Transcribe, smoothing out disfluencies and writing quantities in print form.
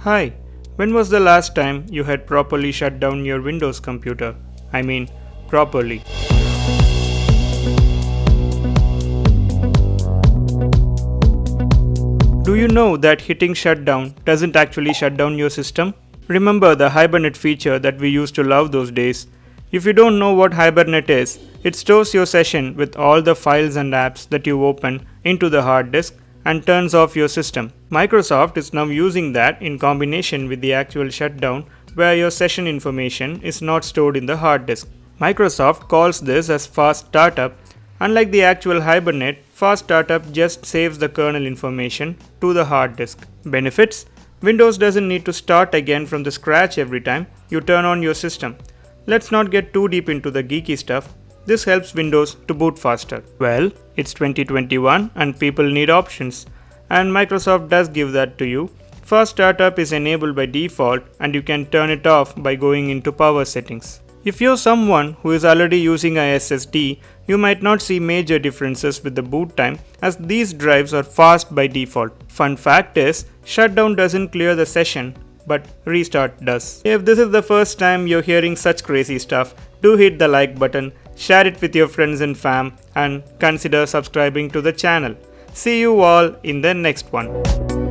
Hi, when was the last time you had properly shut down your Windows computer? I mean, properly. Do you know that hitting shutdown doesn't actually shut down your system? Remember the Hibernate feature that we used to love those days? If you don't know what Hibernate is, it stores your session with all the files and apps that you open into the hard disk and turns off your system. Microsoft is now using that in combination with the actual shutdown where your session information is not stored in the hard disk. Microsoft calls this as fast startup. Unlike the actual Hibernate, fast startup just saves the kernel information to the hard disk. Benefits: Windows doesn't need to start again from the scratch every time you turn on your system. Let's not get too deep into the geeky stuff. This helps Windows to boot faster. Well, it's 2021 and people need options, and Microsoft does give that to you. Fast startup is enabled by default and you can turn it off by going into power settings. If you're someone who is already using a SSD, you might not see major differences with the boot time as these drives are fast by default. Fun fact is, shutdown doesn't clear the session, but restart does. If this is the first time you're hearing such crazy stuff, do hit the like button, share it with your friends and fam, and consider subscribing to the channel. See you all in the next one.